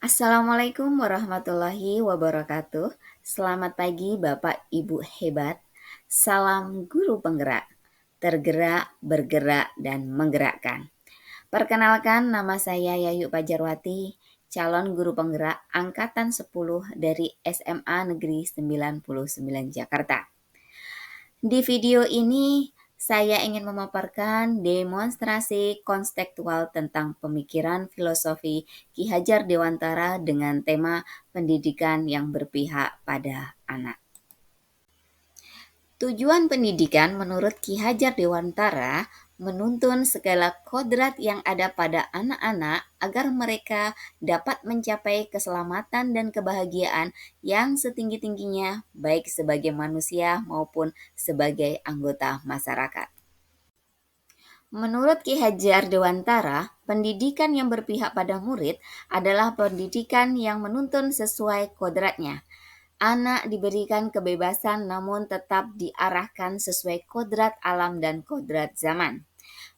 Assalamualaikum warahmatullahi wabarakatuh. Selamat pagi Bapak Ibu hebat. Salam guru penggerak. Tergerak, bergerak, dan menggerakkan. Perkenalkan, nama saya Yayu Pajarwati, calon guru penggerak angkatan 10 dari SMA Negeri 99 Jakarta. Di video ini saya ingin memaparkan demonstrasi konstekstual tentang pemikiran filosofi Ki Hajar Dewantara dengan tema pendidikan yang berpihak pada anak. Tujuan pendidikan menurut Ki Hajar Dewantara menuntun segala kodrat yang ada pada anak-anak agar mereka dapat mencapai keselamatan dan kebahagiaan yang setinggi-tingginya baik sebagai manusia maupun sebagai anggota masyarakat. Menurut Ki Hajar Dewantara, pendidikan yang berpihak pada murid adalah pendidikan yang menuntun sesuai kodratnya. Anak diberikan kebebasan namun tetap diarahkan sesuai kodrat alam dan kodrat zaman.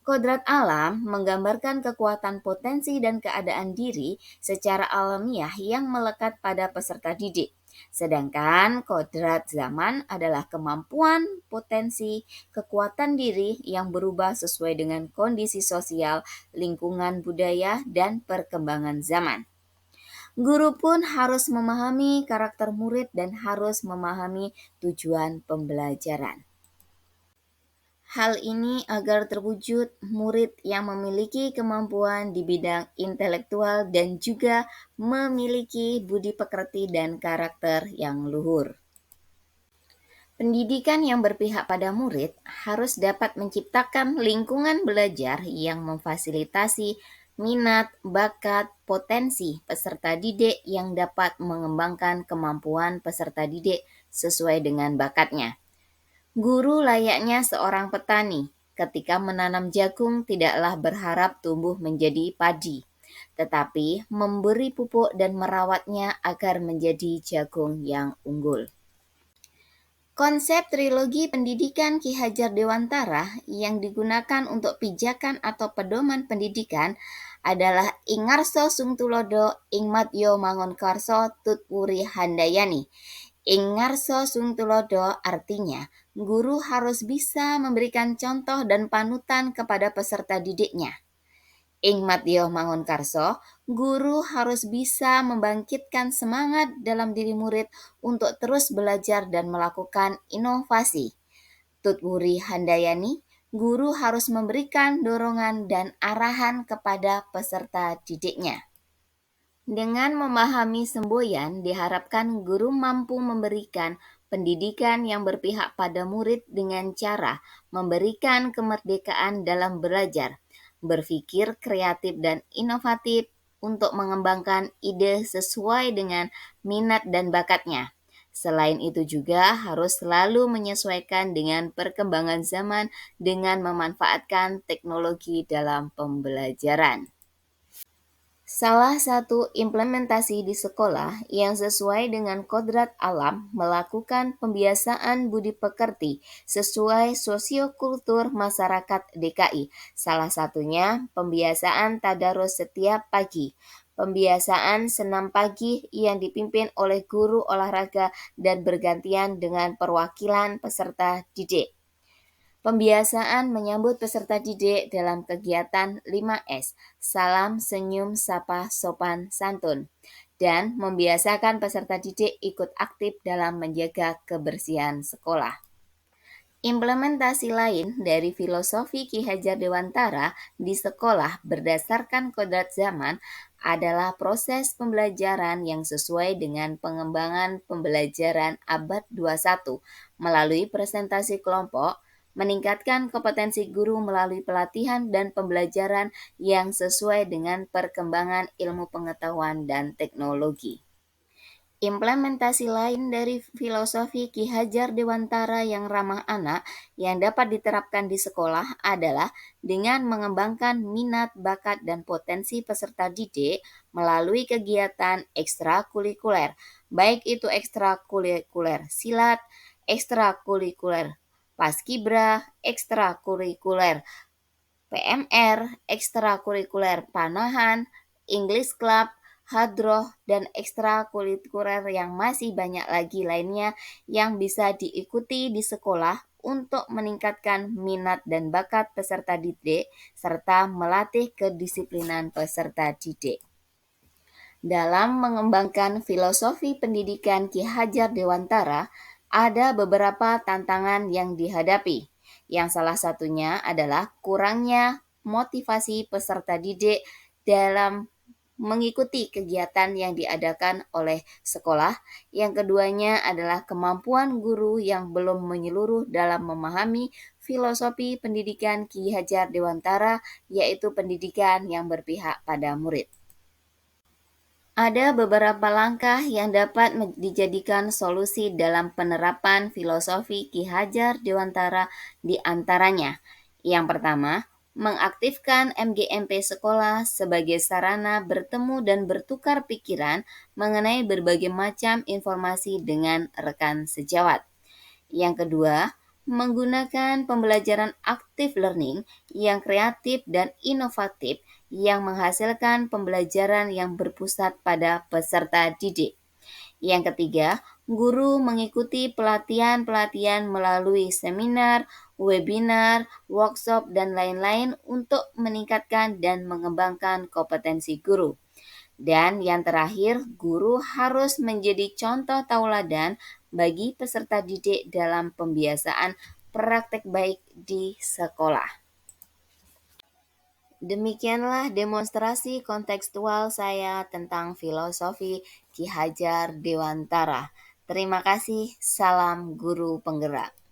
Kodrat alam menggambarkan kekuatan potensi dan keadaan diri secara alamiah yang melekat pada peserta didik. Sedangkan kodrat zaman adalah kemampuan, potensi, kekuatan diri yang berubah sesuai dengan kondisi sosial, lingkungan budaya, dan perkembangan zaman. Guru pun harus memahami karakter murid dan harus memahami tujuan pembelajaran. Hal ini agar terwujud murid yang memiliki kemampuan di bidang intelektual dan juga memiliki budi pekerti dan karakter yang luhur. Pendidikan yang berpihak pada murid harus dapat menciptakan lingkungan belajar yang memfasilitasi minat, bakat, potensi peserta didik yang dapat mengembangkan kemampuan peserta didik sesuai dengan bakatnya. Guru layaknya seorang petani, ketika menanam jagung tidaklah berharap tumbuh menjadi padi, tetapi memberi pupuk dan merawatnya agar menjadi jagung yang unggul. Konsep trilogi pendidikan Ki Hajar Dewantara yang digunakan untuk pijakan atau pedoman pendidikan adalah Ingarso Sungtulodo, Ingmatyo Mangunkarso, Tutpuri Handayani. Ingarso Sungtulodo artinya, guru harus bisa memberikan contoh dan panutan kepada peserta didiknya. Ingmatyo Mangunkarso, guru harus bisa membangkitkan semangat dalam diri murid untuk terus belajar dan melakukan inovasi. Tutwuri Handayani, guru harus memberikan dorongan dan arahan kepada peserta didiknya. Dengan memahami semboyan, diharapkan guru mampu memberikan pendidikan yang berpihak pada murid dengan cara memberikan kemerdekaan dalam belajar, berpikir kreatif dan inovatif untuk mengembangkan ide sesuai dengan minat dan bakatnya. Selain itu juga harus selalu menyesuaikan dengan perkembangan zaman dengan memanfaatkan teknologi dalam pembelajaran. Salah satu implementasi di sekolah yang sesuai dengan kodrat alam melakukan pembiasaan budi pekerti sesuai sosiokultur masyarakat DKI. Salah satunya pembiasaan tadarus setiap pagi. Pembiasaan senam pagi yang dipimpin oleh guru olahraga dan bergantian dengan perwakilan peserta didik. Pembiasaan menyambut peserta didik dalam kegiatan 5S, salam, senyum, sapa, sopan, santun, dan membiasakan peserta didik ikut aktif dalam menjaga kebersihan sekolah. Implementasi lain dari filosofi Ki Hajar Dewantara di sekolah berdasarkan kodrat zaman adalah proses pembelajaran yang sesuai dengan pengembangan pembelajaran abad 21 melalui presentasi kelompok, meningkatkan kompetensi guru melalui pelatihan dan pembelajaran yang sesuai dengan perkembangan ilmu pengetahuan dan teknologi. Implementasi lain dari filosofi Ki Hajar Dewantara yang ramah anak yang dapat diterapkan di sekolah adalah dengan mengembangkan minat, bakat, dan potensi peserta didik melalui kegiatan ekstrakurikuler, baik itu ekstrakurikuler silat, ekstrakurikuler paskibra, ekstrakurikuler PMR, ekstrakurikuler panahan, English Club, hadroh, dan ekstrakurikuler yang masih banyak lagi lainnya yang bisa diikuti di sekolah untuk meningkatkan minat dan bakat peserta didik serta melatih kedisiplinan peserta didik. Dalam mengembangkan filosofi pendidikan Ki Hajar Dewantara, ada beberapa tantangan yang dihadapi. Yang salah satunya adalah kurangnya motivasi peserta didik dalam mengikuti kegiatan yang diadakan oleh sekolah. Yang keduanya adalah kemampuan guru yang belum menyeluruh dalam memahami filosofi pendidikan Ki Hajar Dewantara, yaitu pendidikan yang berpihak pada murid. Ada beberapa langkah yang dapat dijadikan solusi dalam penerapan filosofi Ki Hajar Dewantara di antaranya. Yang pertama, mengaktifkan MGMP sekolah sebagai sarana bertemu dan bertukar pikiran mengenai berbagai macam informasi dengan rekan sejawat. Yang kedua, menggunakan pembelajaran active learning yang kreatif dan inovatif yang menghasilkan pembelajaran yang berpusat pada peserta didik. Yang ketiga, guru mengikuti pelatihan-pelatihan melalui seminar, webinar, workshop, dan lain-lain untuk meningkatkan dan mengembangkan kompetensi guru. Dan yang terakhir, guru harus menjadi contoh tauladan bagi peserta didik dalam pembiasaan praktek baik di sekolah. Demikianlah demonstrasi kontekstual saya tentang filosofi Ki Hajar Dewantara. Terima kasih, salam guru penggerak.